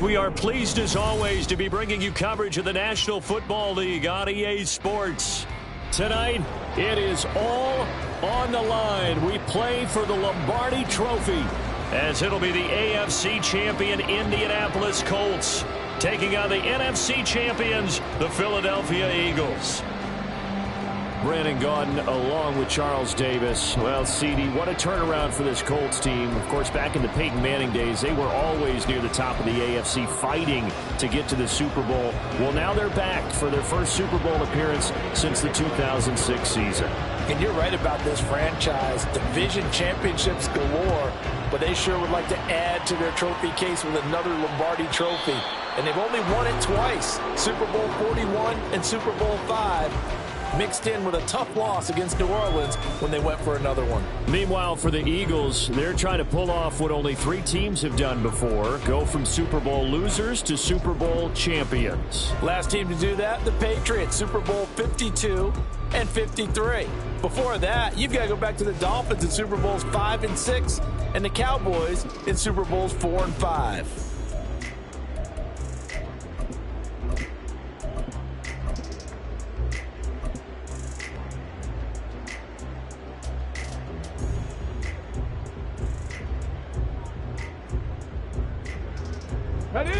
We are pleased as always to be bringing you coverage of the National Football League on EA Sports. Tonight, it is all on the line. We play for the Lombardi Trophy, as it'll be the AFC champion Indianapolis Colts taking on the NFC champions, the Philadelphia Eagles. Brandon Gaudin along with Charles Davis. Well, CD, what a turnaround for this Colts team. Of course, back in the Peyton Manning days, they were always near the top of the AFC fighting to get to the Super Bowl. Well, now they're back for their first Super Bowl appearance since the 2006 season. And you're right about this franchise. Division championships galore, but they sure would like to add to their trophy case with another Lombardi Trophy. And they've only won it twice, Super Bowl 41 and Super Bowl 5. Mixed in with a tough loss against New Orleans when they went for another one. Meanwhile, for the Eagles, they're trying to pull off what only 3 teams have done before, go from Super Bowl losers to Super Bowl champions. Last team to do that, the Patriots, Super Bowl 52 and 53. Before that, you've got to go back to the Dolphins in Super Bowls 5 and 6, and the Cowboys in Super Bowls 4 and 5. Ready!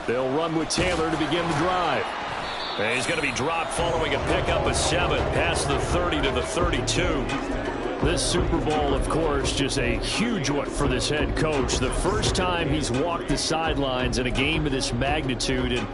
They'll run with Taylor to begin the drive. And he's going to be dropped following a pickup of 7 past the 30 to the 32. This Super Bowl, of course, just a huge one for this head coach. The first time he's walked the sidelines in a game of this magnitude. And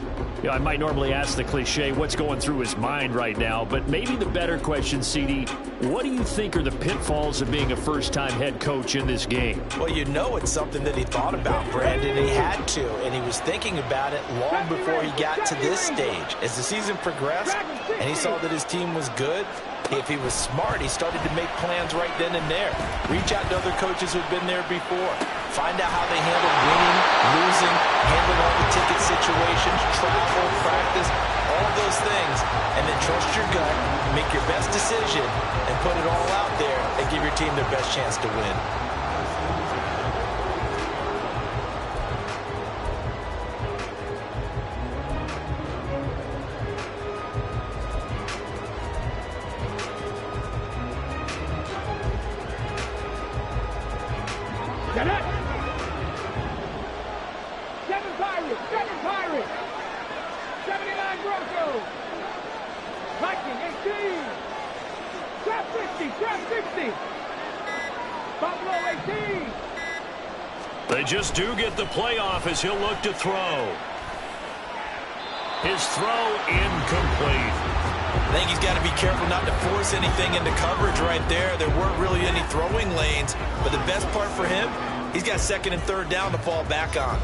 I might normally ask the cliche, what's going through his mind right now? But maybe the better question, CD, what do you think are the pitfalls of being a first-time head coach in this game? Well, you know it's something that he thought about, Brandon. He had to, and he was thinking about it long before he got to this stage. As the season progressed and he saw that his team was good, if he was smart, he started to make plans right then and there. Reach out to other coaches who've been there before. Find out how they handle winning, losing, handling all the ticket situations, travel, practice, all of those things. And then trust your gut, make your best decision, and put it all out there and give your team their best chance to win. Get it! 7 Pirates! 7 Pirates! 79 Broncos! Viking 18! Trap 60! Trap 60! Buffalo 18! They just do get the playoff as he'll look to throw. His throw incomplete. I think he's got to be careful not to force anything into coverage right there. There weren't really any throwing lanes, but the best part for him, he's got 2nd and 3rd down to fall back on.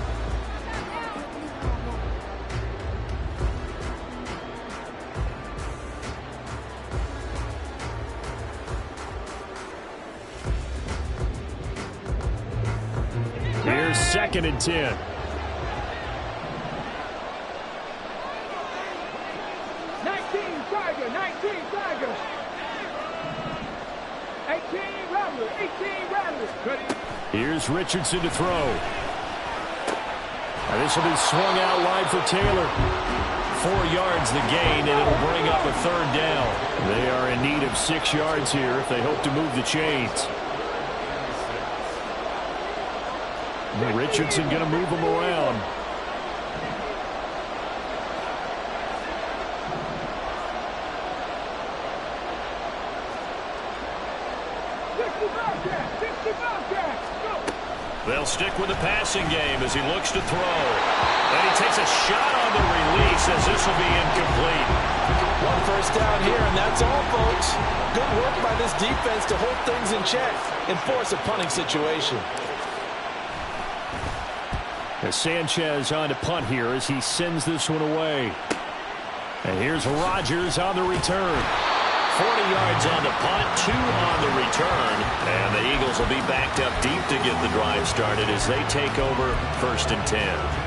Here's 2nd and 10. 19 Tiger! 18 Rattler! 18 Rattler! Ready? Here's Richardson to throw. And this will be swung out wide for Taylor. 4 yards the gain, and it'll bring up a 3rd down. They are in need of 6 yards here if they hope to move the chains. Richardson going to move them around. They'll stick with the passing game as he looks to throw. And he takes a shot on the release as this will be incomplete. One first down here, and that's all, folks. Good work by this defense to hold things in check and force a punting situation. Sanchez on to punt here as he sends this one away. And here's Rodgers on the return. 40 yards on the punt, 2 on the return. And the Eagles will be backed up deep to get the drive started as they take over 1st and 10.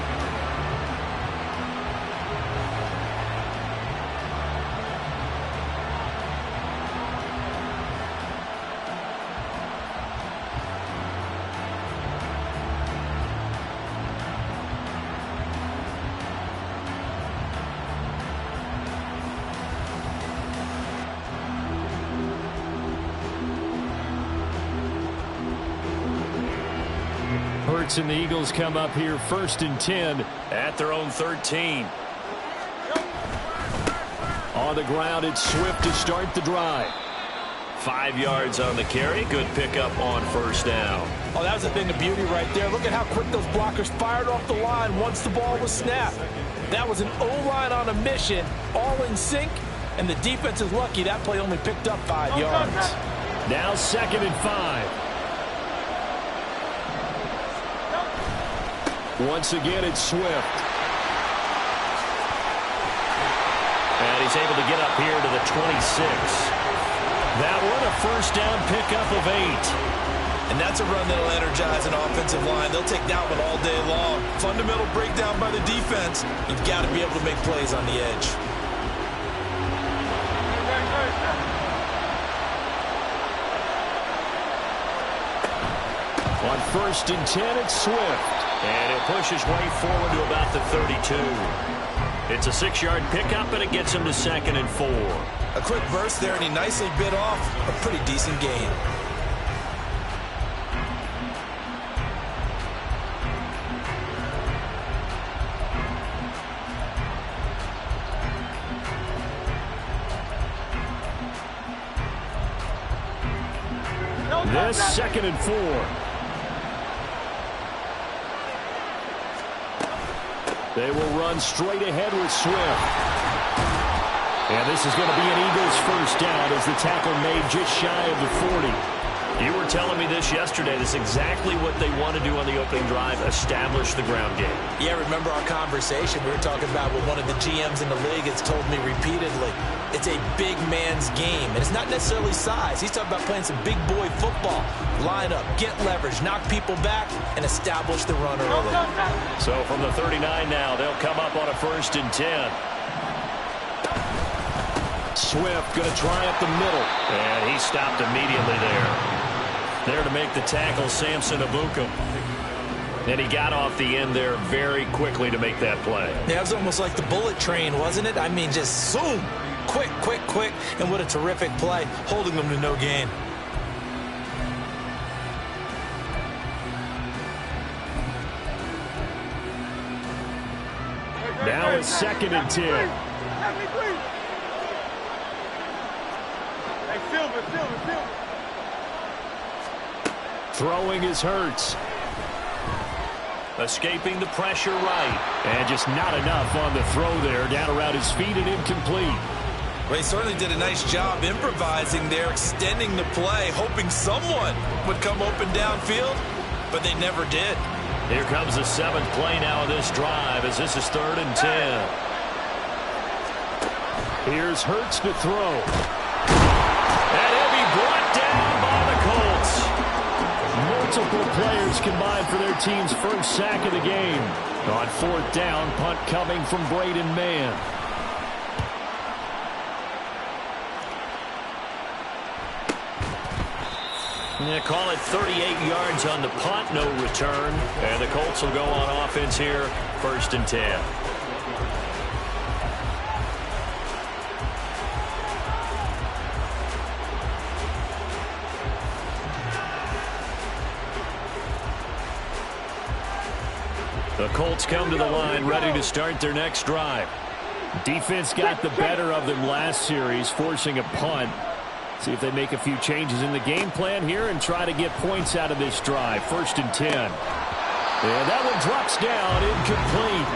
And the Eagles come up here 1st and 10 at their own 13. On the ground, it's Swift to start the drive. 5 yards on the carry. Good pickup on 1st down. Oh, that was a thing of beauty right there. Look at how quick those blockers fired off the line once the ball was snapped. That was an O-line on a mission, all in sync, and the defense is lucky that play only picked up 5 yards. Now 2nd and 5. Once again, it's Swift. And he's able to get up here to the 26. That one, a 1st down pickup of 8. And that's a run that'll energize an offensive line. They'll take that one all day long. Fundamental breakdown by the defense. You've got to be able to make plays on the edge. On 1st and 10, it's Swift. And he'll push his way forward to about the 32. It's a 6-yard pickup, and it gets him to 2nd and 4. A quick burst there, and he nicely bit off a pretty decent gain. This 2nd and 4. They will run straight ahead with Swift. And this is going to be an Eagles 1st down as the tackle made just shy of the 40. You were telling me this yesterday. This is exactly what they want to do on the opening drive, establish the ground game. Yeah, remember our conversation we were talking about with one of the GMs in the league has told me repeatedly. It's a big man's game, and it's not necessarily size. He's talking about playing some big boy football. Line up, get leverage, knock people back, and establish the run early. So from the 39 now, they'll come up on a 1st and 10. Swift going to try up the middle. And he stopped immediately there. There to make the tackle, Samson Abuka. And he got off the end there very quickly to make that play. Yeah, it was almost like the bullet train, wasn't it? I mean, just zoom. Quick, quick, quick. And what a terrific play, holding them to no gain. Now it's 2nd and 10. Throwing is Hurts. Escaping the pressure right. And just not enough on the throw there. Down around his feet and incomplete. Well, he certainly did a nice job improvising there, extending the play, hoping someone would come open downfield, but they never did. Here comes the 7th play now of this drive as this is 3rd and 10. Here's Hurts to throw. And he'll be brought down by the Colts. Multiple players combined for their team's 1st sack of the game. On 4th down, punt coming from Braden Mann. They call it 38 yards on the punt, no return. And the Colts will go on offense here, 1st and 10. The Colts come to the line ready to start their next drive. Defense got the better of them last series, forcing a punt. See if they make a few changes in the game plan here and try to get points out of this drive. 1st and 10. And that one drops down, incomplete.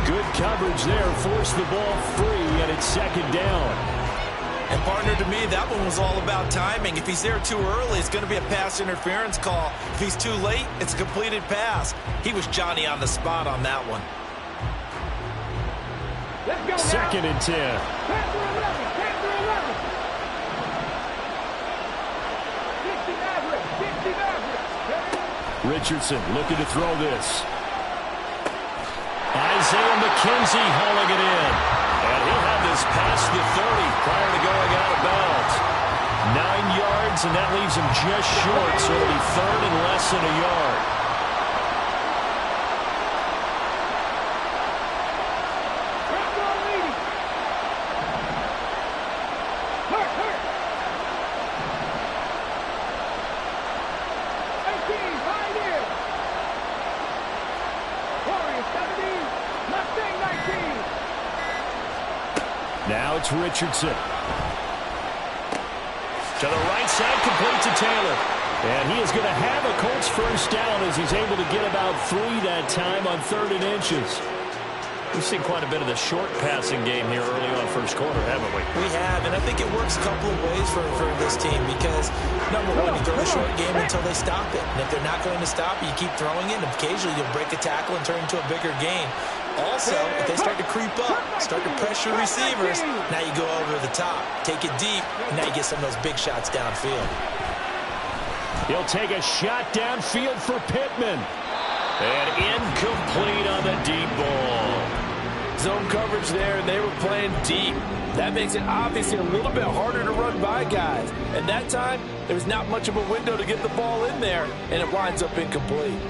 Good coverage there, forced the ball free, and it's second down. And partner, to me, that one was all about timing. If he's there too early, it's going to be a pass interference call. If he's too late, it's a completed pass. He was Johnny on the spot on that one. Let's go now. Second and 10. Pass to 11. Pass to 11. 60 Maverick. 60 Maverick. Richardson looking to throw this. Isaiah McKenzie hauling it in. And he had this past the 30 prior to going out of bounds. 9 yards, and that leaves him just short, so it'll be third and less than a yard. Now it's Richardson. To the right side, complete to Taylor. And he is going to have a Colts first down as he's able to get about 3 that time on 3rd and inches. We've seen quite a bit of the short passing game here early on first quarter, haven't we? We have, and I think it works a couple of ways for this team because, number one, you throw a short game until they stop it. And if they're not going to stop it, you keep throwing it, and occasionally you'll break a tackle and turn it into a bigger gain. Also, if they start to creep up, start to pressure receivers, now you go over the top, take it deep, and now you get some of those big shots downfield. He'll take a shot downfield for Pittman. And incomplete on the deep ball. Zone coverage there, and they were playing deep. That makes it obviously a little bit harder to run by guys. And that time, there was not much of a window to get the ball in there, and it winds up incomplete.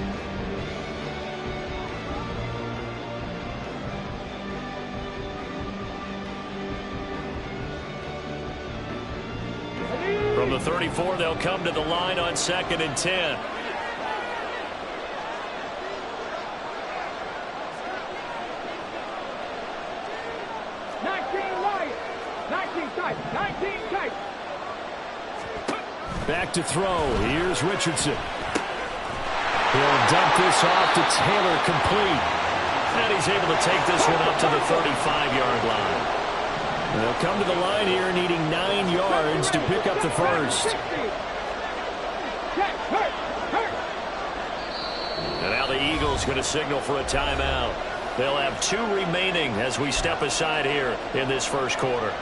From the 34, they'll come to the line on 2nd and 10. Back to throw. Here's Richardson. He'll dump this off to Taylor, complete. And he's able to take this one up to the 35-yard line. They'll come to the line here needing 9 yards to pick up the first. And now the Eagles going to signal for a timeout. They'll have 2 remaining as we step aside here in this first quarter.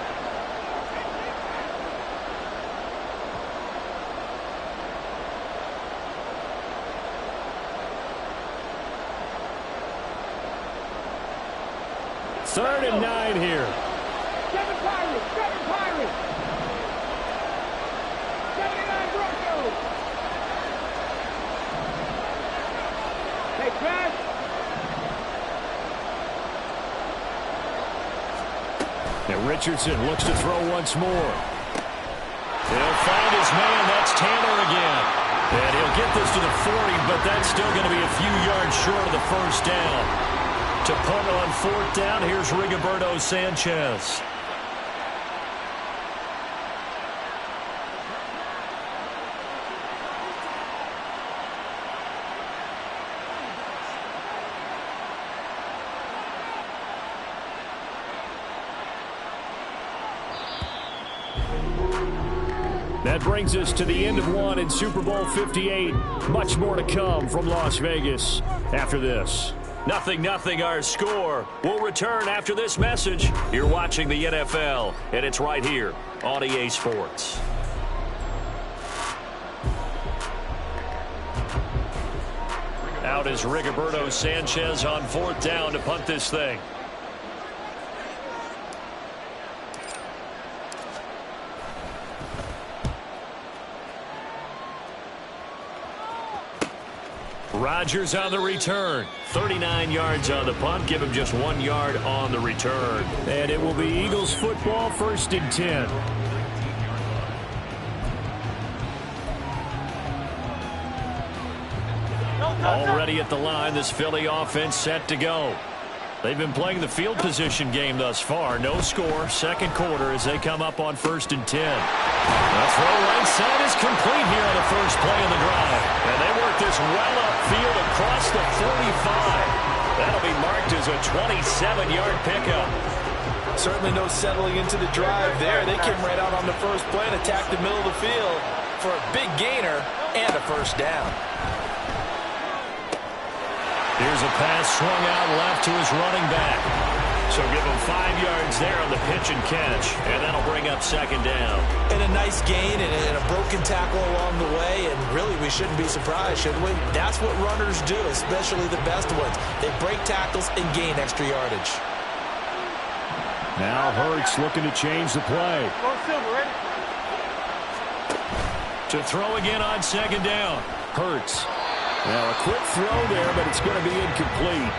Third and 9 here. 7 Pirates. 7 Pirates. 79 Broncos. Hey, Crash. And Richardson looks to throw once more. He'll find his man. That's Taylor again. And he'll get this to the 40, but that's still going to be a few yards short of the first down. To punt on 4th down, here's Rigoberto Sanchez. That brings us to the end of one in Super Bowl 58. Much more to come from Las Vegas after this. 0-0 our score. We'll return after this message. You're watching the NFL, and it's right here on EA Sports. Out is Rigoberto Sanchez on 4th down to punt this thing. Rodgers on the return. 39 yards on the punt. Give him just 1 yard on the return. And it will be Eagles football, 1st and 10. Already at the line, this Philly offense set to go. They've been playing the field position game thus far. No score, 2nd quarter as they come up on 1st and 10. The throw right side is complete here on the first play of the drive. And they work this well upfield across the 45. That'll be marked as a 27-yard pickup. Certainly no settling into the drive there. They came right out on the first play and attacked the middle of the field for a big gainer and a first down. Here's a pass swung out left to his running back. So give him 5 yards there on the pitch and catch, and that'll bring up second down. And a nice gain and a broken tackle along the way, and really we shouldn't be surprised, should we? That's what runners do, especially the best ones. They break tackles and gain extra yardage. Now Hurts looking to change the play. Go Silver, ready? To throw again on second down. Hurts. Now a quick throw there, but it's going to be incomplete.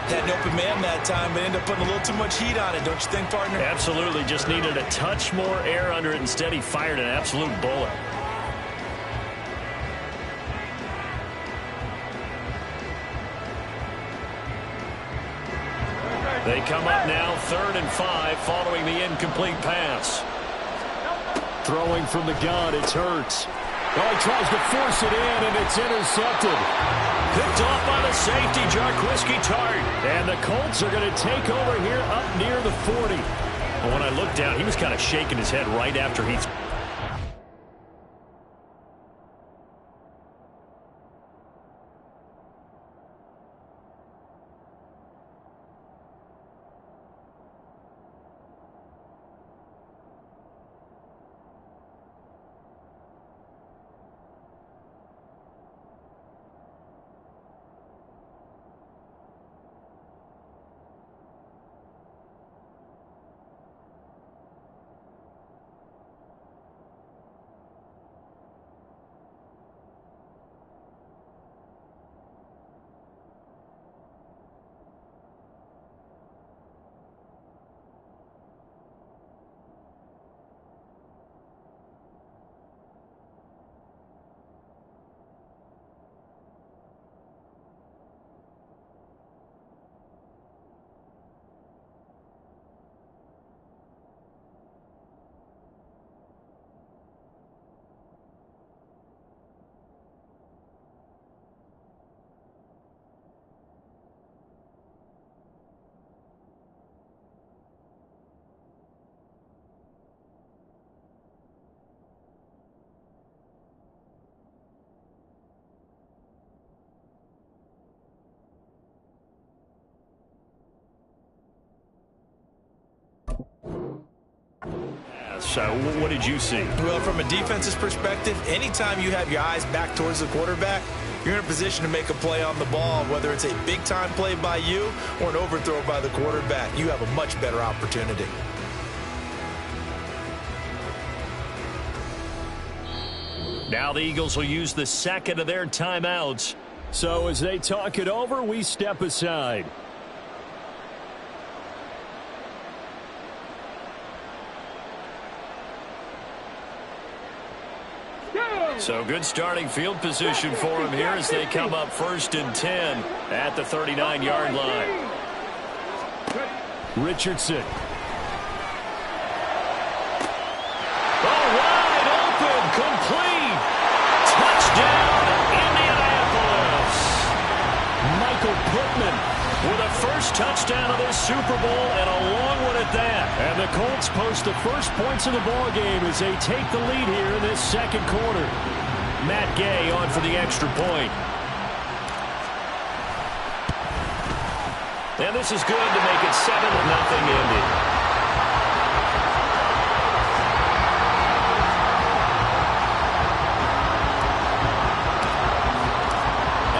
Had an open man that time, but ended up putting a little too much heat on it, don't you think, partner? Absolutely. Just needed a touch more air under it. Instead, he fired an absolute bullet. They come up now 3rd and 5 following the incomplete pass. Throwing from the gun, it's Hurts. Oh, he tries to force it in, and it's intercepted. Picked off by the safety, Jarquiski Tart. And the Colts are going to take over here up near the 40. But when I looked down, he was kind of shaking his head right after he... So what did you see? Well, from a defense's perspective, anytime you have your eyes back towards the quarterback, you're in a position to make a play on the ball, whether it's a big-time play by you or an overthrow by the quarterback. You have a much better opportunity. Now the Eagles will use the second of their timeouts. So as they talk it over, we step aside. So good starting field position for him here as they come up 1st and 10 at the 39-yard line. Richardson. Oh, wide open, complete. Touchdown, Indianapolis. Michael Pittman with a first touchdown of this Super Bowl, and a long one at that. And the Colts post the first points of the ball game as they take the lead here in this second quarter. Matt Gay on for the extra point. And this is good to make it 7-0 Indy.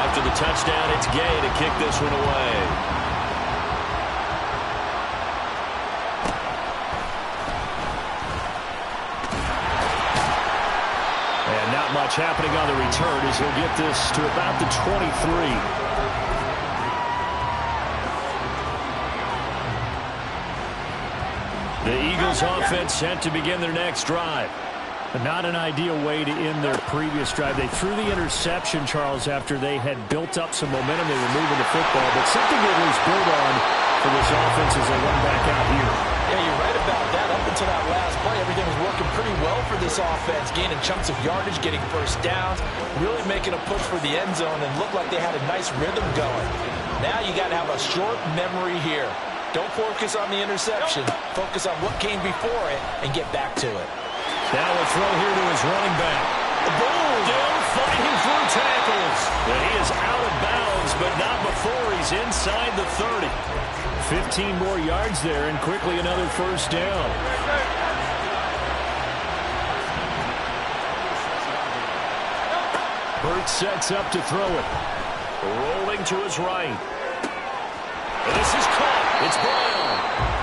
After the touchdown, it's Gay to kick this one away. Much happening on the return as he'll get this to about the 23. The Eagles offense set to begin their next drive. Not an ideal way to end their previous drive. They threw the interception, Charles, after they had built up some momentum. They were moving the football, but something that was built on for this offense as they run back out here. Yeah, you're right about that. Up until that last play, everything was working pretty well for this offense, gaining chunks of yardage, getting first downs, really making a push for the end zone, and looked like they had a nice rhythm going. Now you got to have a short memory here. Don't focus on the interception. Focus on what came before it and get back to it. Now a throw here to his running back. Boom! Still fighting through tackles. And he is out of bounds, but not before he's inside the 30. 15 more yards there, and quickly another first down. Hurts sets up to throw it. Rolling to his right. And this is caught. It's Brown.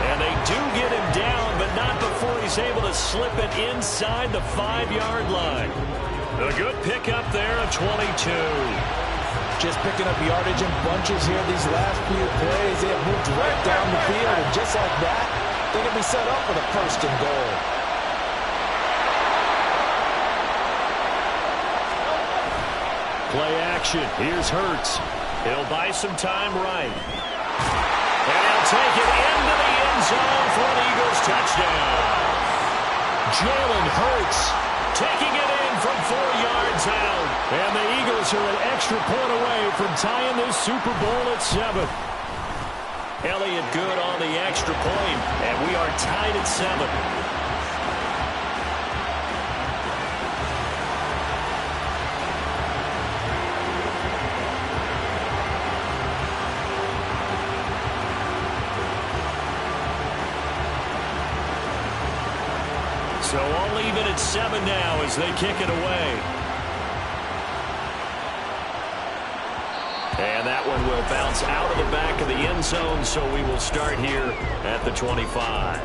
And they do get him down, but not before he's able to slip it inside the 5-yard line. A good pickup there at 22. Just picking up yardage in bunches here these last few plays. They have moved right down the field, and just like that, they're going to be set up for the first and goal. Play action. Here's Hurts. He'll buy some time right. And he'll take it into the end zone for an Eagles touchdown. Jalen Hurts taking it in from 4 yards out. And the Eagles are an extra point away from tying this Super Bowl at 7. Elliott good on the extra point, and we are tied at 7. So all even at 7 now as they kick it away. And that one will bounce out of the back of the end zone, so we will start here at the 25.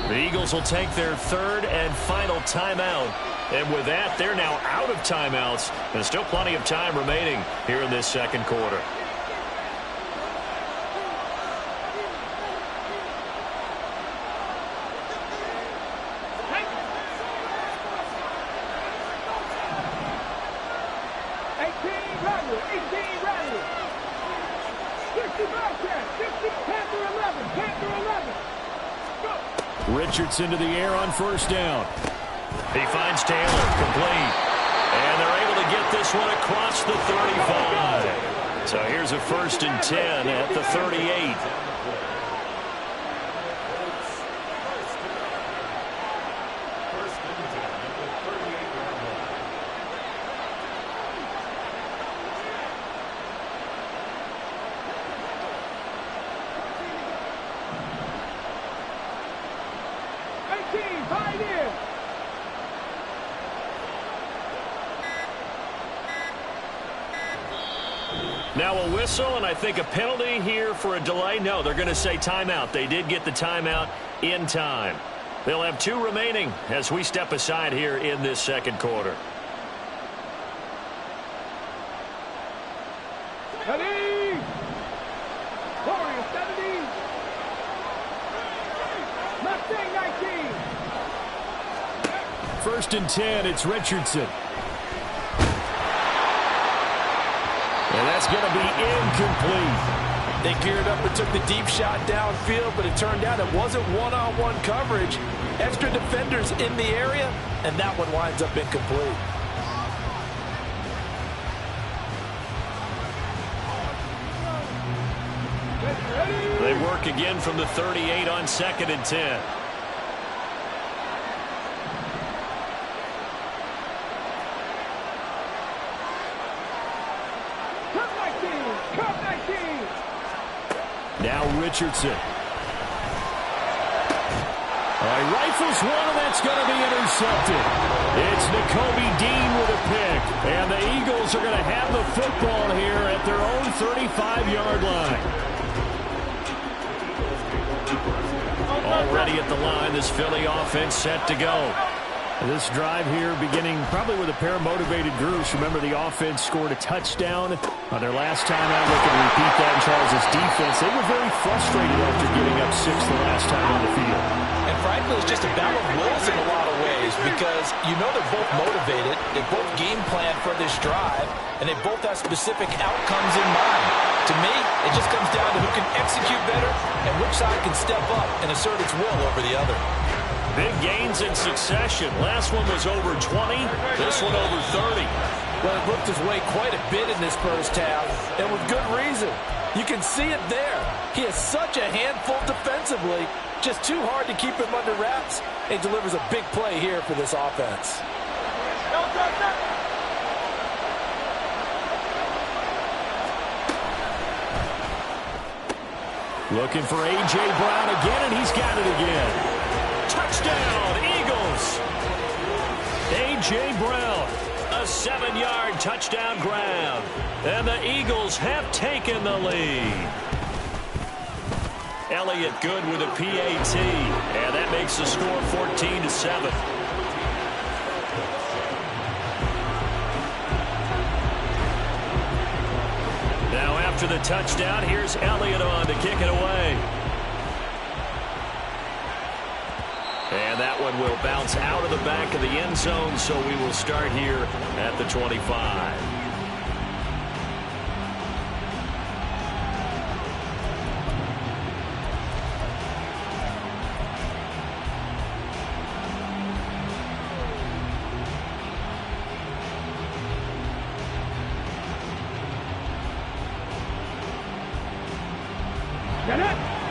The Eagles will take their third and final timeout. And with that, they're now out of timeouts. There's still plenty of time remaining here in this second quarter. Richardson to the air on first down. He finds Taylor, complete. And they're able to get this one across the 35. So here's a 1st and 10 at the 38. Now a whistle, and I think a penalty here for a delay. No, they're going to say timeout. They did get the timeout in time. They'll have 2 remaining as we step aside here in this second quarter. Ready? 40, 70. Mustang 19. 1st and 10, it's Richardson. And that's going to be incomplete. They geared up and took the deep shot downfield, but it turned out it wasn't one-on-one coverage. Extra defenders in the area, and that one winds up incomplete. They work again from the 38 on 2nd and 10. Now Richardson. He rifles one, and that's going to be intercepted. It's Nakobe Dean with a pick. And the Eagles are going to have the football here at their own 35-yard line. Already at the line, this Philly offense set to go. This drive here beginning probably with a pair of motivated groups. Remember, the offense scored a touchdown on their last time out. They can repeat that in Charles' defense. They were very frustrated after giving up 6 the last time on the field. And frankly, it's just a battle of wills in a lot of ways. because you know they're both motivated. They both game plan for this drive, and they both have specific outcomes in mind. To me, it just comes down to who can execute better and which side can step up and assert its will over the other. Big gains in succession. Last one was over 20. This one over 30. Well, it looked his way quite a bit in this first half, and with good reason. You can see it there. He is such a handful defensively, just too hard to keep him under wraps, and he delivers a big play here for this offense. Looking for A.J. Brown again, and he's got it again. Touchdown, Eagles! A.J. Brown, a 7-yard touchdown grab. And the Eagles have taken the lead. Elliott good with a PAT, and that makes the score 14-7. Now after the touchdown, here's Elliott on to kick it away. And that one will bounce out of the back of the end zone, so we will start here at the 25.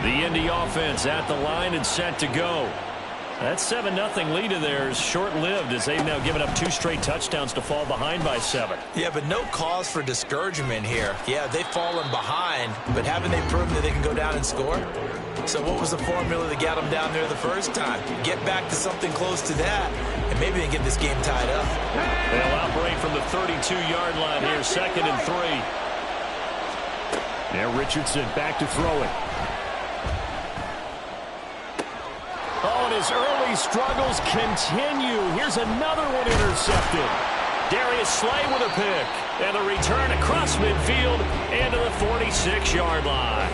The Indy offense at the line and set to go. That 7-0 lead of theirs short-lived as they've now given up 2 straight touchdowns to fall behind by 7. Yeah, but no cause for discouragement here. Yeah, they've fallen behind, but haven't they proven that they can go down and score? So what was the formula that got them down there the first time? Get back to something close to that, and maybe they get this game tied up. They'll operate from the 32-yard line here, 2nd and 3. Now Richardson back to throw it. Oh, and his early struggles continue. Here's another one intercepted. Darius Slay with a pick. And a return across midfield into the 46-yard line.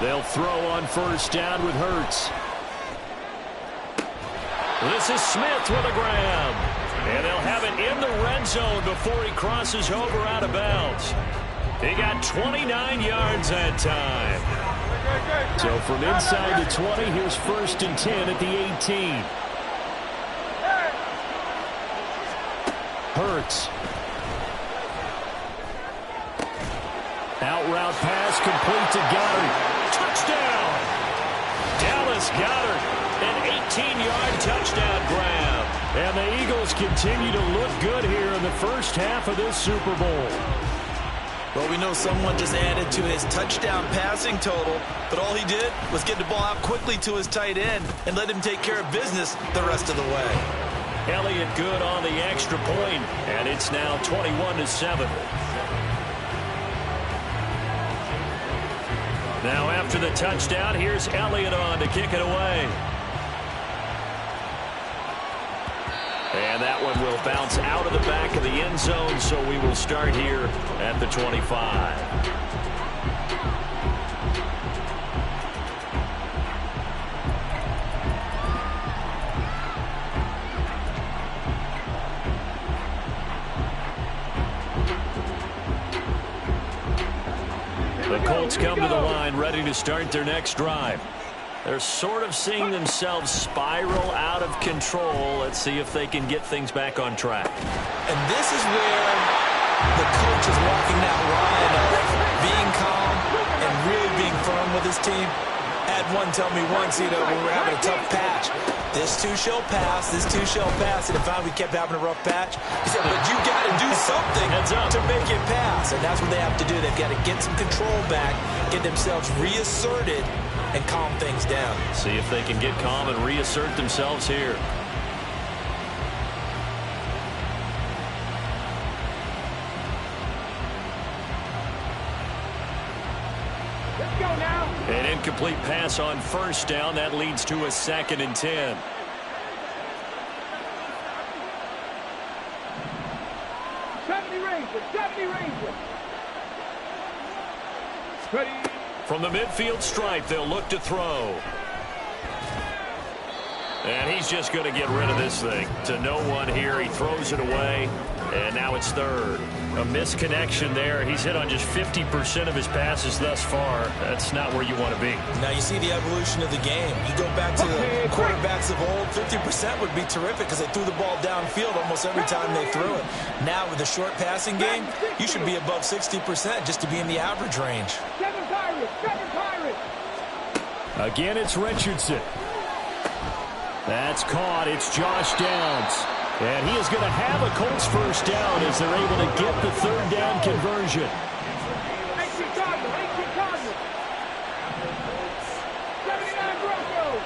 They'll throw on first down with Hurts. This is Smith with a grab. And they'll have it in the red zone before he crosses over out of bounds. He got 29 yards that time. So from inside the 20, here's 1st and 10 at the 18. Hurts. Out route pass complete to Goddard. Touchdown! Dallas Goedert, an 18-yard touchdown grab. And the Eagles continue to look good here in the first half of this Super Bowl. Well, we know someone just added to his touchdown passing total, but all he did was get the ball out quickly to his tight end and let him take care of business the rest of the way. Elliott good on the extra point, and it's now 21-7. Now after the touchdown, here's Elliott on to kick it away. And that one will bounce out of the back of the end zone, so we will start here at the 25. The Colts come to the line ready to start their next drive. They're sort of seeing themselves spiral out of control. Let's see if they can get things back on track. And this is where the coach is walking that line of being calm and really being firm with his team. Had one tell me once, when we were having a tough patch, this too shall pass, this too shall pass. And if we kept having a rough patch, he said, but you got to do something to make it pass. And that's what they have to do. They've got to get some control back, get themselves reasserted, and calm things down. See if they can get calm and reassert themselves here. incomplete pass on first down. That leads to a 2nd and 10. From the midfield stripe, they'll look to throw. And he's just going to get rid of this thing. To no one here. He throws it away. And now it's 3rd. A misconnection there. He's hit on just 50% of his passes thus far. That's not where you want to be. Now you see the evolution of the game. You go back to the quarterbacks of old, 50% would be terrific because they threw the ball downfield almost every time they threw it. Now with the short passing game, you should be above 60% just to be in the average range. 7 Pirates! 7 Pirates! Again, it's Richardson. That's caught. It's Josh Downs. And he is going to have a Colts first down as they're able to get the 3rd down conversion. 18 Cardinals! 18 Cardinals! 79 Broncos!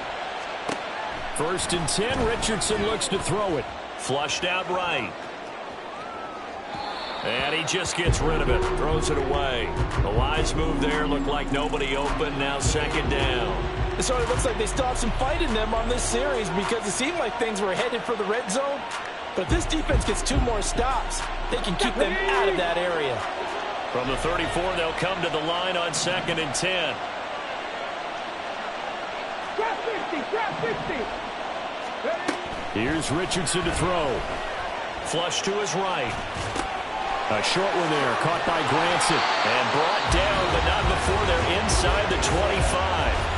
1st and 10. Richardson looks to throw it. Flushed out right. And he just gets rid of it. Throws it away. The wise move there. Looked like nobody open. Now 2nd down. It sort of looks like they still have some fight in them on this series because it seemed like things were headed for the red zone. But if this defense gets 2 more stops, they can keep them out of that area. From the 34, they'll come to the line on 2nd and 10. Trap 50! Trap 50! Here's Richardson to throw. Flush to his right. A short one there, caught by Granson. And brought down, but not before they're inside the 25.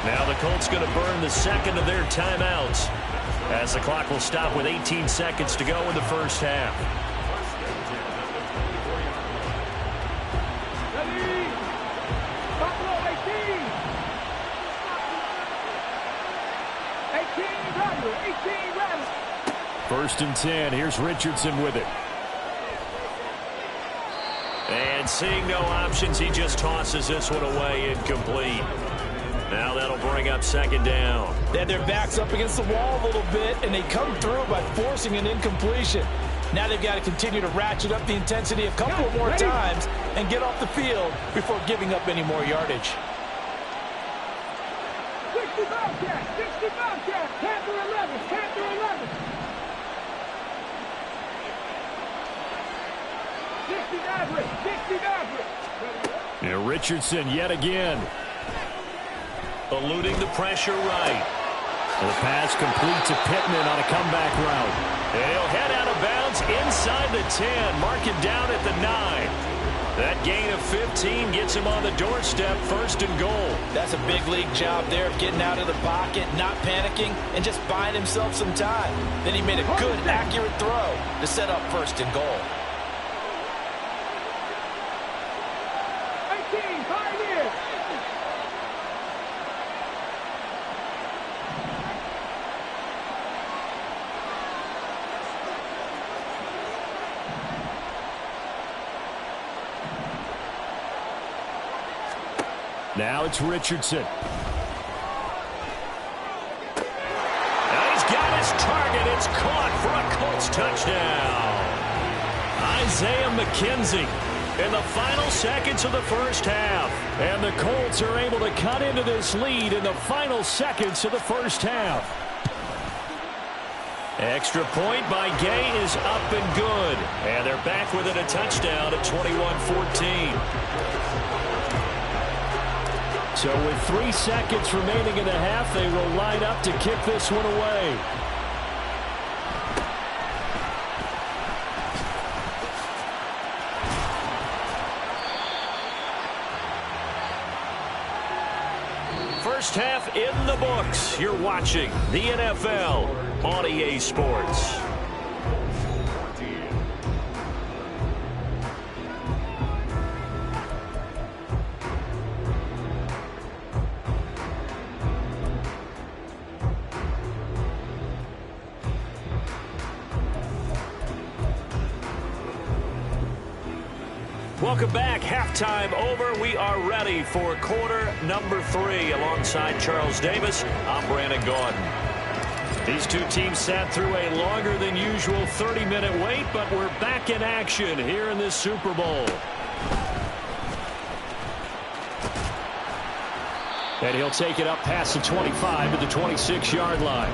Now the Colts going to burn the 2nd of their timeouts as the clock will stop with 18 seconds to go in the first half. Ready? Buffalo 18! 18 Rattler! 18 Rattler! 1st and 10. Here's Richardson with it. And seeing no options, he just tosses this one away incomplete. Now that'll bring up 2nd down. They had their backs up against the wall a little bit, and they come through by forcing an incompletion. Now they've got to continue to ratchet up the intensity a couple more times and get off the field before giving up any more yardage. 60 Bobcats! 60 Bobcats! Panther 11! Panther 11! 60 Maverick! 60 Maverick! And Richardson yet again. Eluding the pressure right. And the pass complete to Pittman on a comeback route. And he'll head out of bounds inside the 10. Mark him down at the 9. That gain of 15 gets him on the doorstep, 1st and goal. That's a big league job there of getting out of the pocket, not panicking, and just buying himself some time. Then he made a good, accurate throw to set up 1st and goal. 18 Pioneers! Now it's Richardson. Now he's got his target. It's caught for a Colts touchdown. Isaiah McKenzie in the final seconds of the first half. And the Colts are able to cut into this lead in the final seconds of the first half. Extra point by Gay is up and good. And they're back within a touchdown at 21-14. So with 3 seconds remaining in the half, they will line up to kick this one away. First half in the books. You're watching the NFL on EA Sports. Welcome back. Halftime over. We are ready for quarter number 3. Alongside Charles Davis, I'm Brandon Gaudin. These two teams sat through a longer than usual 30-minute wait, but we're back in action here in this Super Bowl. And he'll take it up past the 25 to the 26-yard line.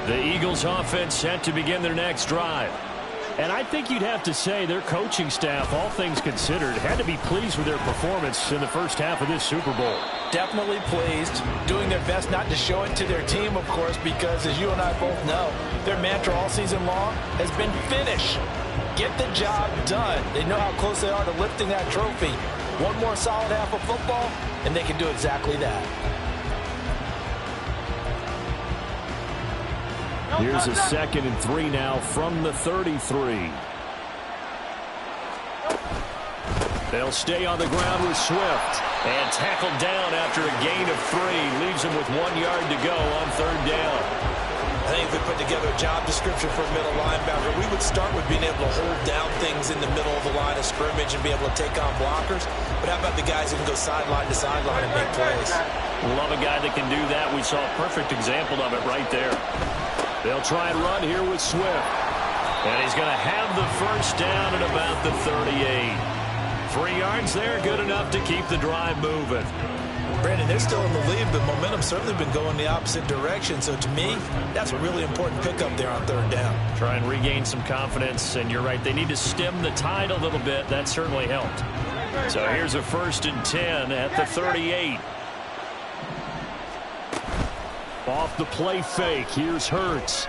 The Eagles offense set to begin their next drive. And I think you'd have to say their coaching staff, all things considered, had to be pleased with their performance in the first half of this Super Bowl. Definitely pleased, doing their best not to show it to their team, of course, because as you and I both know, their mantra all season long has been finish. Get the job done. They know how close they are to lifting that trophy. One more solid half of football, and they can do exactly that. Here's a 2nd and 3 now from the 33. They'll stay on the ground with Swift. And tackled down after a gain of 3. Leaves him with 1 yard to go on 3rd down. I think if we put together a job description for a middle linebacker, we would start with being able to hold down things in the middle of the line of scrimmage and be able to take on blockers. But how about the guys who can go sideline to sideline and make plays? Love a guy that can do that. We saw a perfect example of it right there. They'll try and run here with Swift. And he's going to have the first down at about the 38. 3 yards there, good enough to keep the drive moving. Brandon, they're still in the lead, but momentum's certainly been going the opposite direction. So to me, that's a really important pickup there on 3rd down. Try and regain some confidence, and you're right, they need to stem the tide a little bit. That certainly helped. So here's a 1st and 10 at the 38. Off the play fake, here's Hurts.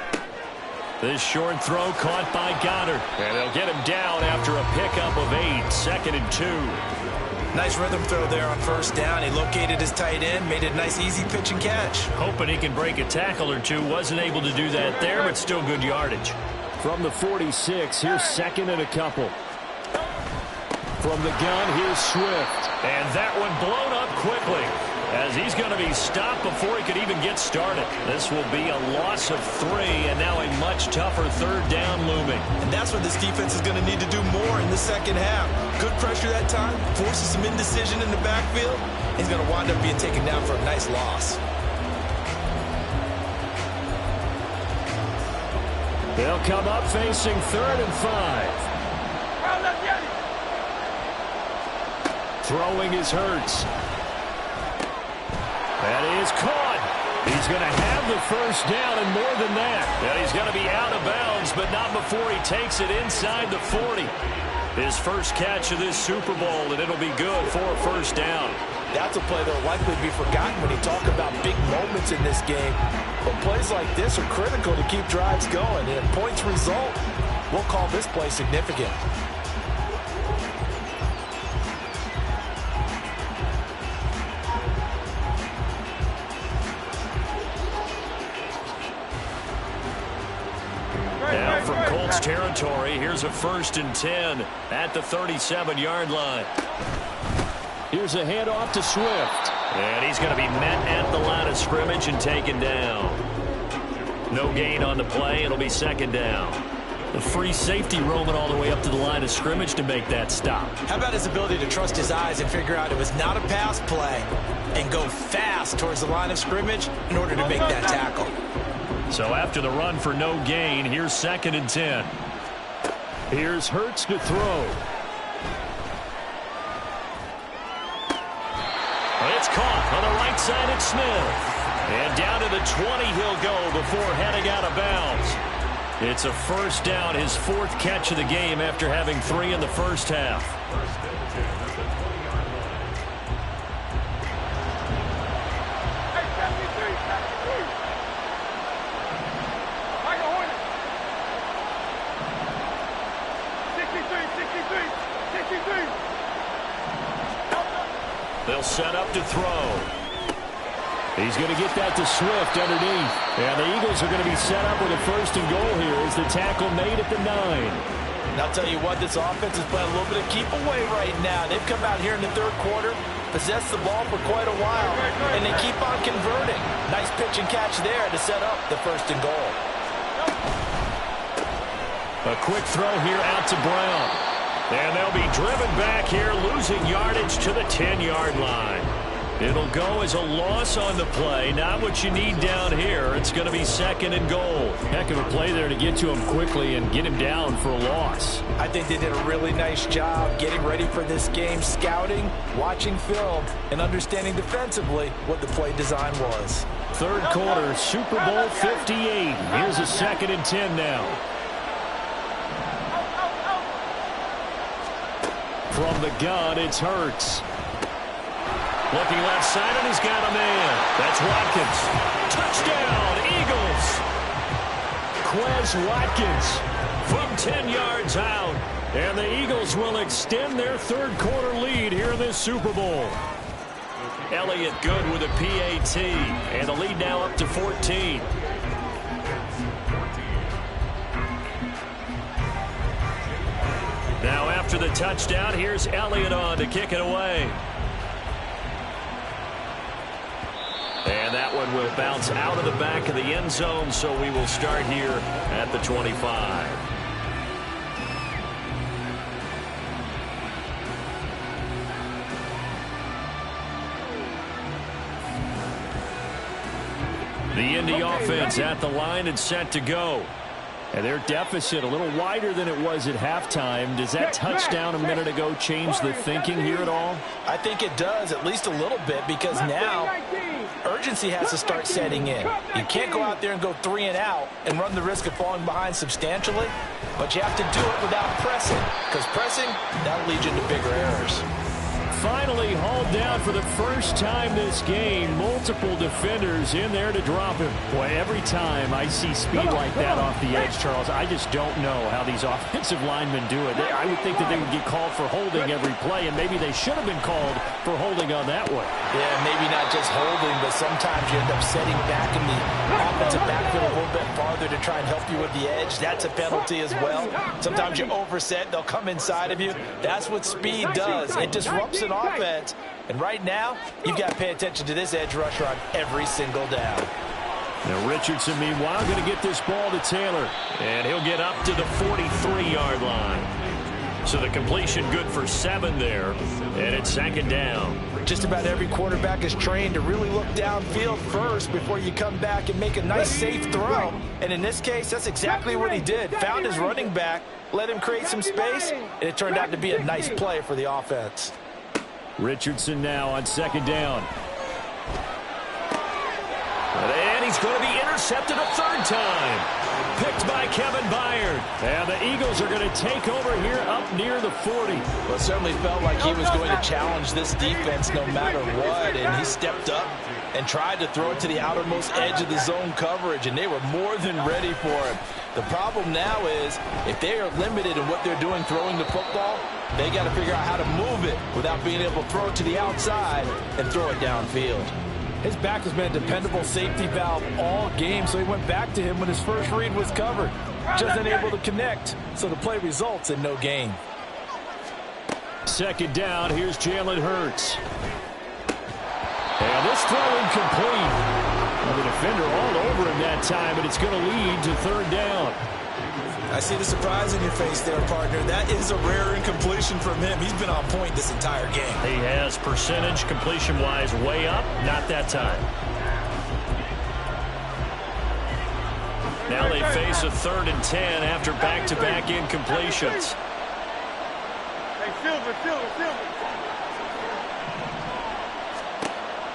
This short throw caught by Goddard. And they'll get him down after a pickup of 8, 2nd and 2. Nice rhythm throw there on 1st down. He located his tight end, made it a nice easy pitch and catch. Hoping he can break a tackle or two. Wasn't able to do that there, but still good yardage. From the 46, here's 2nd and a couple. From the gun, here's Swift. And that one blown up quickly, as he's going to be stopped before he could even get started. This will be a loss of 3, and now a much tougher 3rd down looming. And that's what this defense is going to need to do more in the second half. Good pressure that time, forces some indecision in the backfield. He's going to wind up being taken down for a nice loss. They'll come up facing 3rd and 5. Throwing is Hurts. That is caught. He's going to have the first down and more than that. And he's going to be out of bounds, but not before he takes it inside the 40. His first catch of this Super Bowl, and it'll be good for a 1st down. That's a play that will likely be forgotten when you talk about big moments in this game. But plays like this are critical to keep drives going. And if points result, we'll call this play significant. Now from Colts territory, here's a 1st and 10 at the 37-yard line. Here's a handoff to Swift. And he's going to be met at the line of scrimmage and taken down. No gain on the play. It'll be 2nd down. The free safety roaming all the way up to the line of scrimmage to make that stop. How about his ability to trust his eyes and figure out it was not a pass play and go fast towards the line of scrimmage in order to make that tackle. So after the run for no gain, here's 2nd and 10. Here's Hurts to throw. It's caught on the right side at Smith. And down to the 20 he'll go before heading out of bounds. It's a 1st down, his 4th catch of the game after having 3 in the first half. They'll set up to throw. He's going to get that to Swift underneath. And the Eagles are going to be set up with a 1st and goal here as the tackle made at the 9. And I'll tell you what, this offense is playing a little bit of keep away right now. They've come out here in the 3rd quarter, possessed the ball for quite a while, and they keep on converting. Nice pitch and catch there to set up the 1st and goal. A quick throw here out to Brown. And they'll be driven back here, losing yardage to the 10-yard line. It'll go as a loss on the play. Not what you need down here. It's going to be 2nd and goal. Heck of a play there to get to him quickly and get him down for a loss. I think they did a really nice job getting ready for this game, scouting, watching film, and understanding defensively what the play design was. 3rd quarter, Super Bowl 58. Here's a 2nd and 10 now. From the gun, it's Hurts. Looking left side, and he's got a man. That's Watkins. Touchdown, Eagles. Quez Watkins from 10 yards out. And the Eagles will extend their 3rd quarter lead here in this Super Bowl. Elliott good with a PAT. And the lead now up to 14. Now after the touchdown, here's Elliott on to kick it away. And that one will bounce out of the back of the end zone, so we will start here at the 25. The Indy offense at the line and set to go. And their deficit a little wider than it was at halftime. Does that touchdown a minute ago change the thinking here at all? I think it does, at least a little bit, because now urgency has to start setting in. You can't go out there and go 3 and out and run the risk of falling behind substantially, but you have to do it without pressing, because pressing, that'll lead you into bigger errors. Finally hauled down for the first time this game. Multiple defenders in there to drop him. Boy, every time I see speed like that off the edge, Charles, I just don't know how these offensive linemen do it. I would think that they would get called for holding every play, and maybe they should have been called for holding on that one. Yeah, maybe not just holding, but sometimes you end up setting back in the offensive backfield a little bit farther to try and help you with the edge. That's a penalty as well. Sometimes you overset, they'll come inside of you. That's what speed does. It disrupts an offense. And right now, you've got to pay attention to this edge rusher on every single down. Now Richardson, meanwhile, going to get this ball to Taylor. And he'll get up to the 43-yard line. So the completion good for 7 there. And it's 2nd down. Just about every quarterback is trained to really look downfield first before you come back and make a nice, safe throw. And in this case, that's exactly what he did. Found his running back, let him create some space, and it turned out to be a nice play for the offense. Richardson now on 2nd down. And he's going to be intercepted a 3rd time. Picked by Kevin Byard. And the Eagles are going to take over here up near the 40. Well, it certainly felt like he was going to challenge this defense no matter what, and he stepped up and tried to throw it to the outermost edge of the zone coverage, and they were more than ready for him. The problem now is if they are limited in what they're doing throwing the football, they got to figure out how to move it without being able to throw it to the outside and throw it downfield. His back has been a dependable safety valve all game, so he went back to him when his first read was covered. Just unable to connect, so the play results in no gain. 2nd down, here's Jalen Hurts. And this throw incomplete. Well, the defender all over him that time, but it's going to lead to 3rd down. I see the surprise in your face there, partner. That is a rare incompletion from him. He's been on point this entire game. He has percentage completion-wise way up, not that time. Now they face a 3rd and 10 after back-to-back incompletions. Hey, Silver.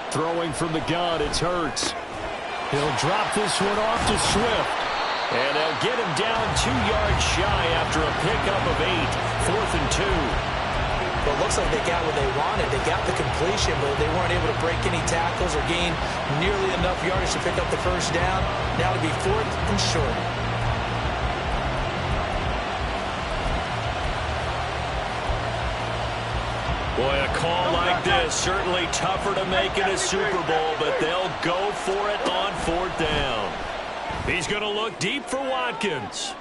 Throwing from the gun, it's Hurts. He'll drop this one off to Swift. And they'll get him down 2 yards shy after a pickup of 8. 4th and 2. Well, it looks like they got what they wanted. They got the completion, but they weren't able to break any tackles or gain nearly enough yardage to pick up the first down. Now to be 4th and short. Boy, a call like this, certainly tougher to make in a Super Bowl, but they'll go for it on 4th down. He's going to look deep for Watkins.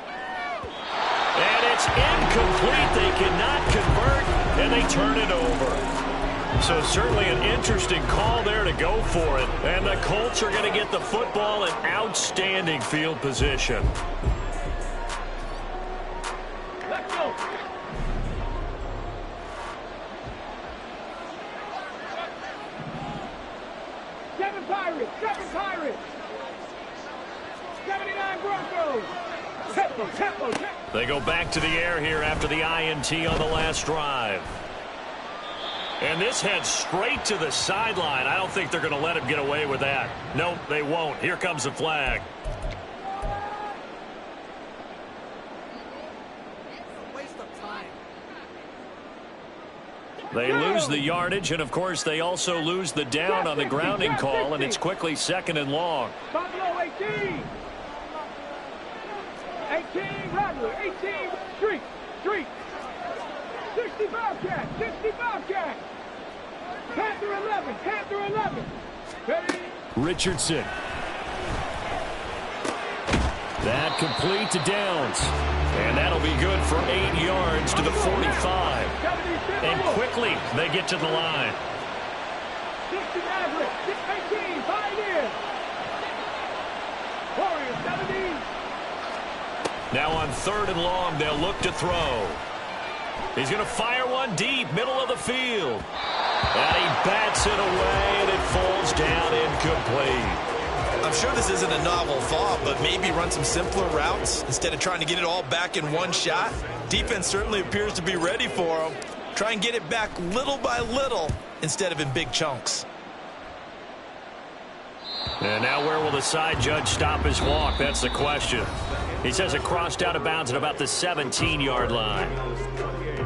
And it's incomplete. They cannot convert, and they turn it over. So certainly an interesting call there to go for it. And the Colts are going to get the football in outstanding field position. Let's go. go. Tempo, tempo, tempo. They go back to the air here after the INT on the last drive. And this heads straight to the sideline. I don't think they're going to let him get away with that. Nope, they won't. Here comes the flag. They lose the yardage, and, of course, they also lose the down on the grounding call, and it's quickly 2nd and long. Buffalo 18. 18, Rattler. 18, Street. 60 Bobcat. 60 Bobcat. Panther 11. Panther 11. Ready? Richardson. That complete to Downs. And that'll be good for 8 yards to the 45. And quickly they get to the line. 60 Maverick. 18, Pioneer. Warriors 17. Now on 3rd and long, they'll look to throw. He's going to fire one deep, middle of the field. And he bats it away, and it falls down incomplete. I'm sure this isn't a novel thought, but maybe run some simpler routes instead of trying to get it all back in one shot. Defense certainly appears to be ready for him. Try and get it back little by little instead of in big chunks. And now where will the side judge stop his walk? That's the question. He says it crossed out of bounds at about the 17-yard line.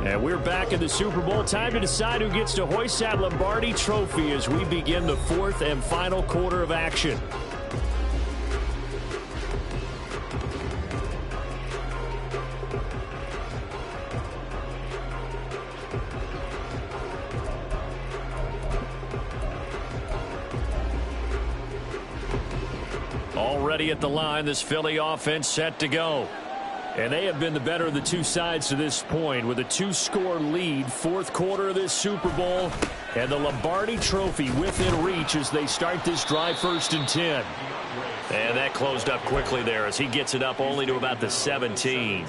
And we're back in the Super Bowl. Time to decide who gets to hoist that Lombardi Trophy as we begin the 4th and final quarter of action. Already at the line, this Philly offense set to go. And they have been the better of the two sides to this point with a 2-score lead, 4th quarter of this Super Bowl, and the Lombardi Trophy within reach as they start this drive 1st and 10. And that closed up quickly there as he gets it up only to about the 17.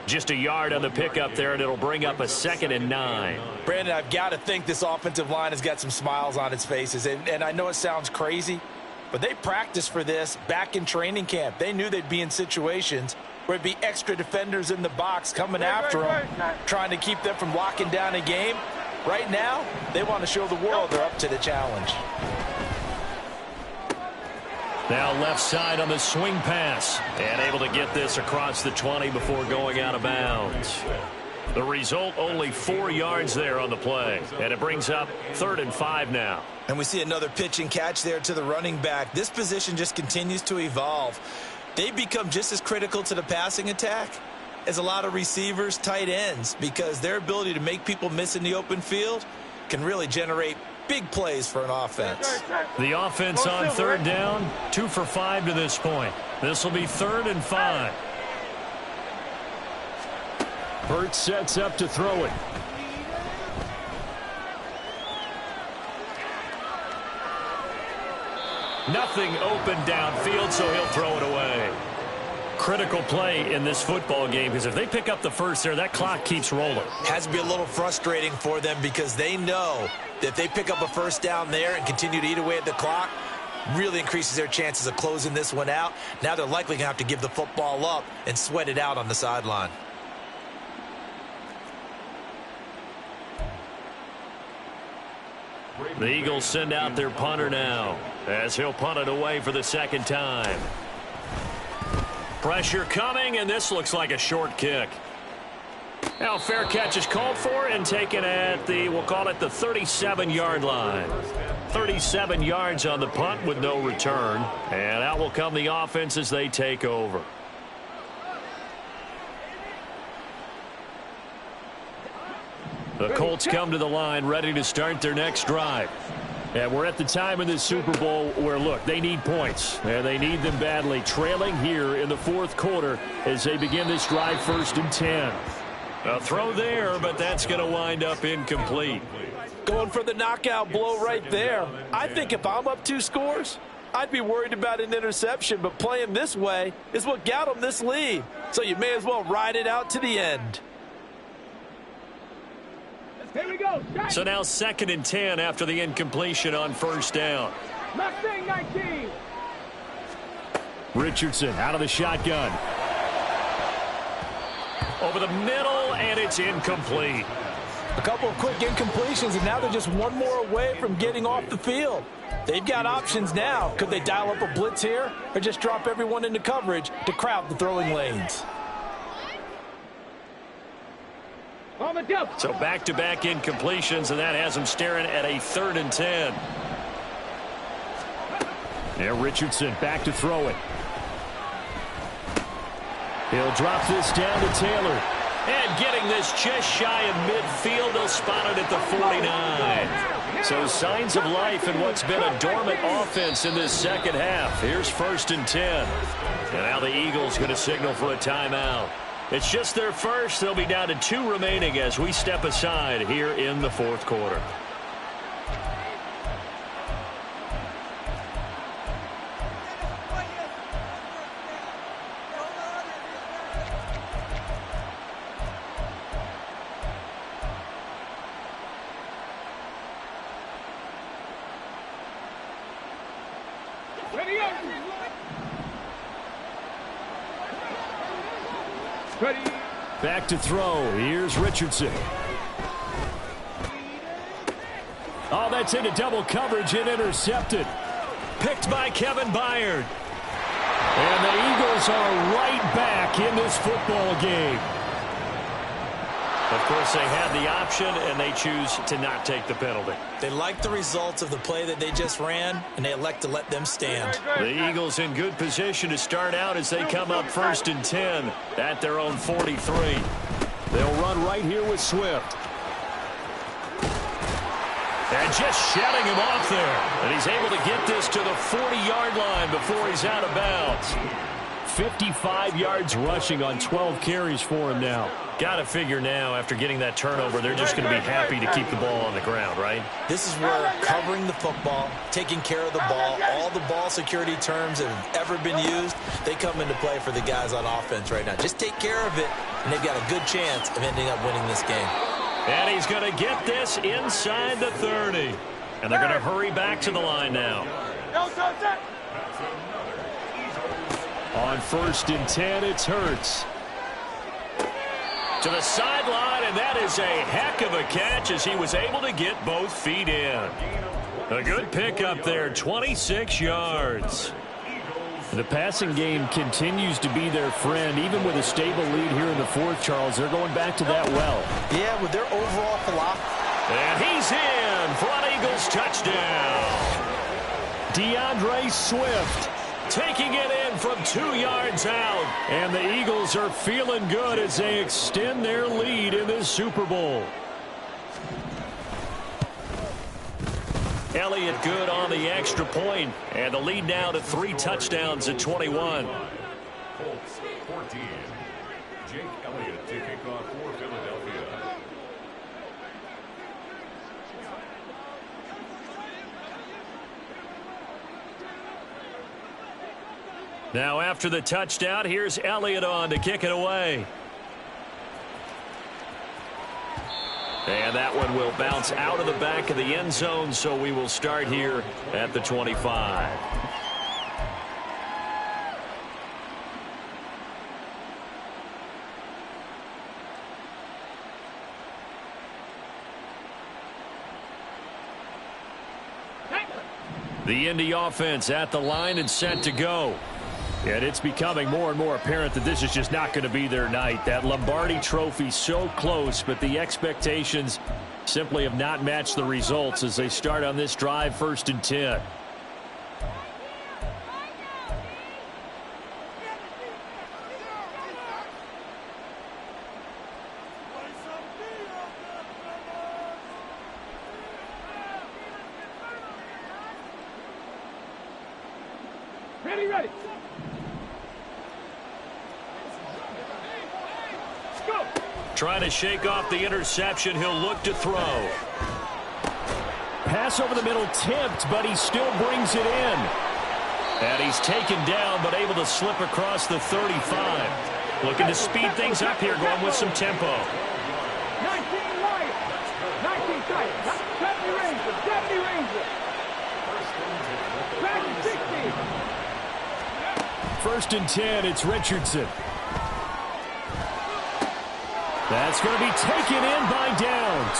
Just a yard on the pickup there, and it'll bring up a 2nd and 9. Brandon, I've got to think this offensive line has got some smiles on its faces. And I know it sounds crazy, but they practiced for this back in training camp. They knew they'd be in situations where it'd be extra defenders in the box coming after them, trying to keep them from locking down a game. Right now, they want to show the world they're up to the challenge. Now left side on the swing pass, and able to get this across the 20 before going out of bounds. The result, only 4 yards there on the play, and it brings up 3rd and 5 now. And we see another pitch and catch there to the running back. This position just continues to evolve. They become just as critical to the passing attack as a lot of receivers, tight ends, because their ability to make people miss in the open field can really generate big plays for an offense. The offense on 3rd down, 2 for 5 to this point. This will be 3rd and 5. Burt sets up to throw it. Nothing open downfield, so he'll throw it away. Critical play in this football game, because if they pick up the first there, that clock keeps rolling. Has to be a little frustrating for them because they know that if they pick up a first down there and continue to eat away at the clock, really increases their chances of closing this one out. Now they're likely going to have to give the football up and sweat it out on the sideline. The Eagles send out their punter now as he'll punt it away for the 2nd time. Pressure coming, and this looks like a short kick. Now fair catch is called for and taken at the, we'll call it the 37-yard line. 37 yards on the punt with no return. And out will come the offense as they take over. The Colts come to the line ready to start their next drive. And we're at the time in this Super Bowl where, look, they need points. And they need them badly. Trailing here in the 4th quarter as they begin this drive 1st and 10. A throw there, but that's going to wind up incomplete. Going for the knockout blow right there. I think if I'm up 2 scores, I'd be worried about an interception. But playing this way is what got them this lead. So you may as well ride it out to the end. Here we go. So now 2nd and 10 after the incompletion on 1st down. Mustang 19. Richardson out of the shotgun. Over the middle, and it's incomplete. A couple of quick incompletions, and now they're just one more away from getting off the field. They've got options now. Could they dial up a blitz here or just drop everyone into coverage to crowd the throwing lanes? So back-to-back incompletions, and that has them staring at a 3rd and 10. There, Richardson back to throw it. He'll drop this down to Taylor. And getting this just shy of midfield, they'll spot it at the 49. So signs of life in what's been a dormant offense in this second half. Here's 1st and 10. And now the Eagles going to signal for a timeout. It's just their first. They'll be down to 2 remaining as we step aside here in the 4th quarter. Back to throw. Here's Richardson. Oh, that's into double coverage and intercepted. Picked by Kevin Byard. And the Eagles are right back in this football game. Of course, they had the option, and they choose to not take the penalty. They like the results of the play that they just ran, and they elect to let them stand. The Eagles in good position to start out as they come up 1st and 10 at their own 43. They'll run right here with Swift. And just shutting him off there. And he's able to get this to the 40-yard line before he's out of bounds. 55 yards rushing on 12 carries for him now. Got to figure now, after getting that turnover, they're just going to be happy to keep the ball on the ground, right? This is where covering the football, taking care of the ball, all the ball security terms that have ever been used, they come into play for the guys on offense right now. Just take care of it, and they've got a good chance of ending up winning this game. And he's going to get this inside the 30. And they're going to hurry back to the line now. On 1st and 10, it's Hurts. To the sideline, and that is a heck of a catch as he was able to get both feet in. A good pickup there, 26 yards. The passing game continues to be their friend, even with a stable lead here in the 4th, Charles. They're going back to that well. Yeah, with their overall philosophy. And he's in for an Eagles touchdown. DeAndre Swift taking it in from 2 yards out. And the Eagles are feeling good as they extend their lead in this Super Bowl. Elliott good on the extra point, and the lead now to 3 touchdowns at 21. Colts 14. Jake Elliott to kick off for Philadelphia. Now after the touchdown, here's Elliott on to kick it away. And that one will bounce out of the back of the end zone, so we will start here at the 25. The Indy offense at the line and set to go. And it's becoming more and more apparent that this is just not going to be their night. That Lombardi Trophy so close, but the expectations simply have not matched the results as they start on this drive 1st and 10. Ready. Trying to shake off the interception. He'll look to throw. Pass over the middle tipped, but he still brings it in. And he's taken down, but able to slip across the 35. Looking to speed things up here, going with some tempo. 19 Lions. 19 Titans. 70 Rangers. 70 Rangers. Back to 60. first and 10. It's Richardson. That's going to be taken in by Downs.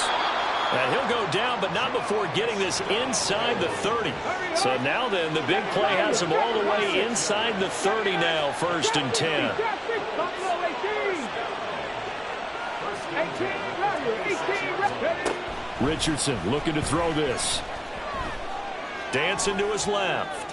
And he'll go down, but not before getting this inside the 30. So now then, the big play has him all the way inside the 30 now, first and 10. Richardson looking to throw this. Dancing to his left.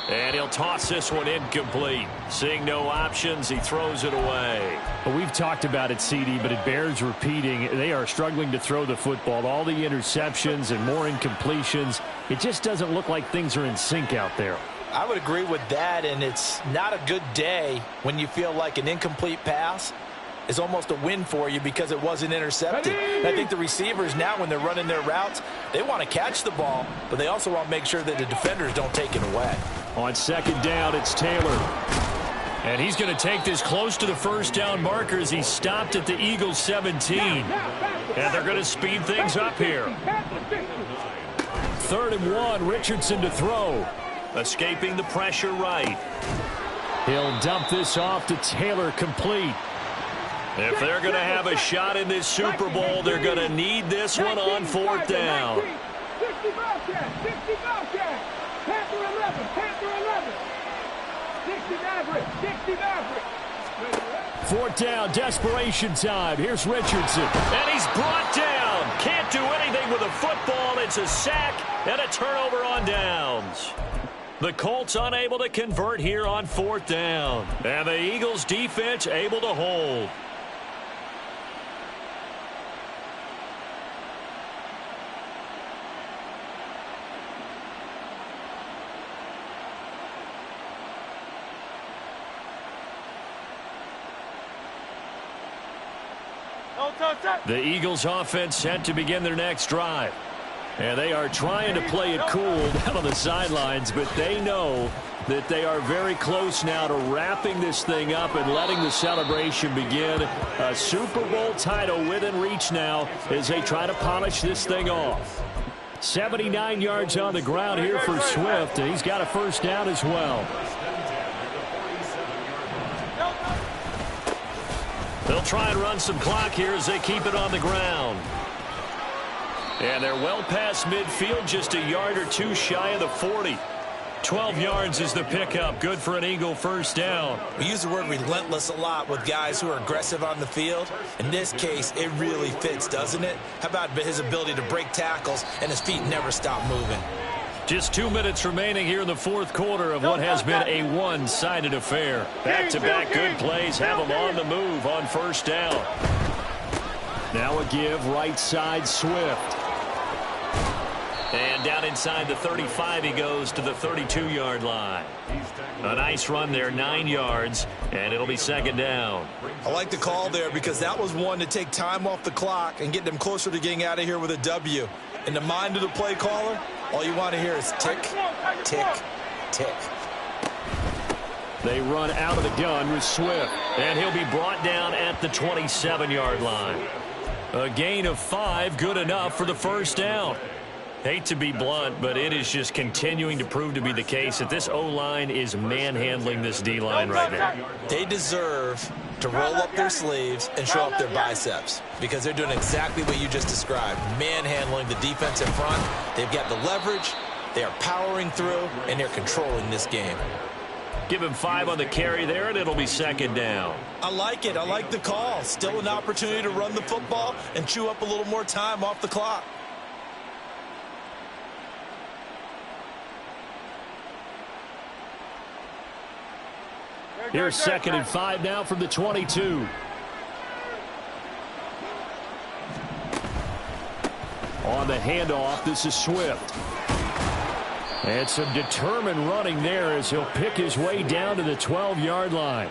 And he'll toss this one incomplete. Seeing no options, he throws it away. Well, we've talked about it, CD, but it bears repeating. They are struggling to throw the football. All the interceptions and more incompletions. It just doesn't look like things are in sync out there. I would agree with that, and it's not a good day when you feel like an incomplete pass is almost a win for you because it wasn't intercepted. And I think the receivers now, when they're running their routes, they want to catch the ball, but they also want to make sure that the defenders don't take it away. On second down, it's Taylor. And he's going to take this close to the first down marker as he stopped at the Eagles 17. And they're going to speed things up here. 3rd and 1, Richardson to throw. Escaping the pressure right. He'll dump this off to Taylor, complete. If they're going to have a shot in this Super Bowl, they're going to need this one on 4th down. 60 Bobcat, 60 Bobcat. Panther 11, Panther 11. 60 Maverick, 60 Maverick. 4th down, desperation time. Here's Richardson. And he's brought down. Can't do anything with a football. It's a sack and a turnover on downs. The Colts unable to convert here on 4th down. And the Eagles defense able to hold. The Eagles offense set to begin their next drive. And they are trying to play it cool down on the sidelines, but they know that they are very close now to wrapping this thing up and letting the celebration begin. A Super Bowl title within reach now as they try to polish this thing off. 79 yards on the ground here for Swift, and he's got a first down as well. They'll try and run some clock here as they keep it on the ground. And they're well past midfield, just a yard or two shy of the 40. 12 yards is the pickup. Good for an Eagle first down. We use the word relentless a lot with guys who are aggressive on the field. In this case, it really fits, doesn't it? How about his ability to break tackles and his feet never stop moving? Just 2 minutes remaining here in the 4th quarter of what has been a one-sided affair. Back-to-back good plays have them on the move on first down. Now a give right side Swift. And down inside the 35 he goes to the 32-yard line. A nice run there, 9 yards, and it'll be second down. I like the call there because that was one to take time off the clock and get them closer to getting out of here with a W. In the mind of the play caller, all you want to hear is tick, tick, tick. They run out of the gun with Swift, and he'll be brought down at the 27-yard line. A gain of 5, good enough for the first down. Hate to be blunt, but it is just continuing to prove to be the case that this O-line is manhandling this D-line right now. They deserve to roll up their sleeves and show up their biceps because they're doing exactly what you just described, manhandling the defense in front. They've got the leverage, they are powering through, and they're controlling this game. Give him 5 on the carry there, and it'll be second down. I like it. I like the call. Still an opportunity to run the football and chew up a little more time off the clock. Here's 2nd and 5 now from the 22. On the handoff, this is Swift. And some determined running there as he'll pick his way down to the 12-yard line.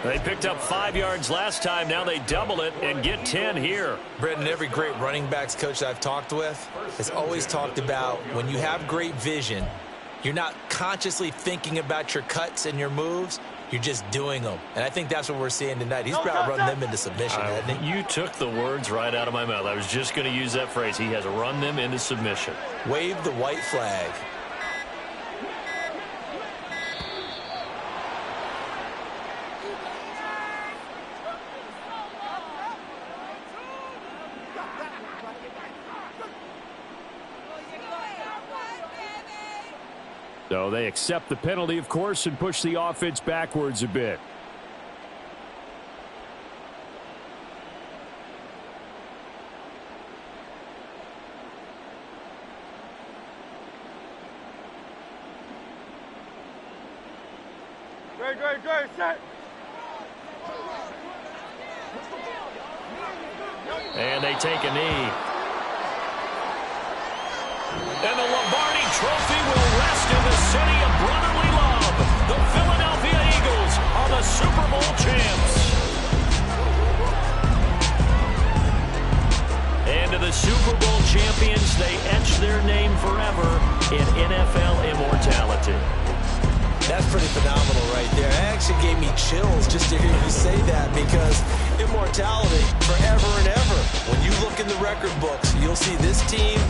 They picked up 5 yards last time. Now they double it and get 10 here. Brendan, every great running backs coach I've talked with has always talked about when you have great vision, you're not consciously thinking about your cuts and your moves. You're just doing them. And I think that's what we're seeing tonight. He's about to run them into submission, hasn't he? You took the words right out of my mouth. I was just going to use that phrase. He has run them into submission. Wave the white flag. So they accept the penalty, of course, and push the offense backwards a bit. Great, set. And they take a knee. And the Lombardi Trophy will rest in the city of brotherly love. The Philadelphia Eagles are the Super Bowl champs. And to the Super Bowl champions, they etch their name forever in NFL immortality. That's pretty phenomenal right there. It actually gave me chills just to hear you say that, because immortality forever and ever. When you look in the record books, you'll see this team.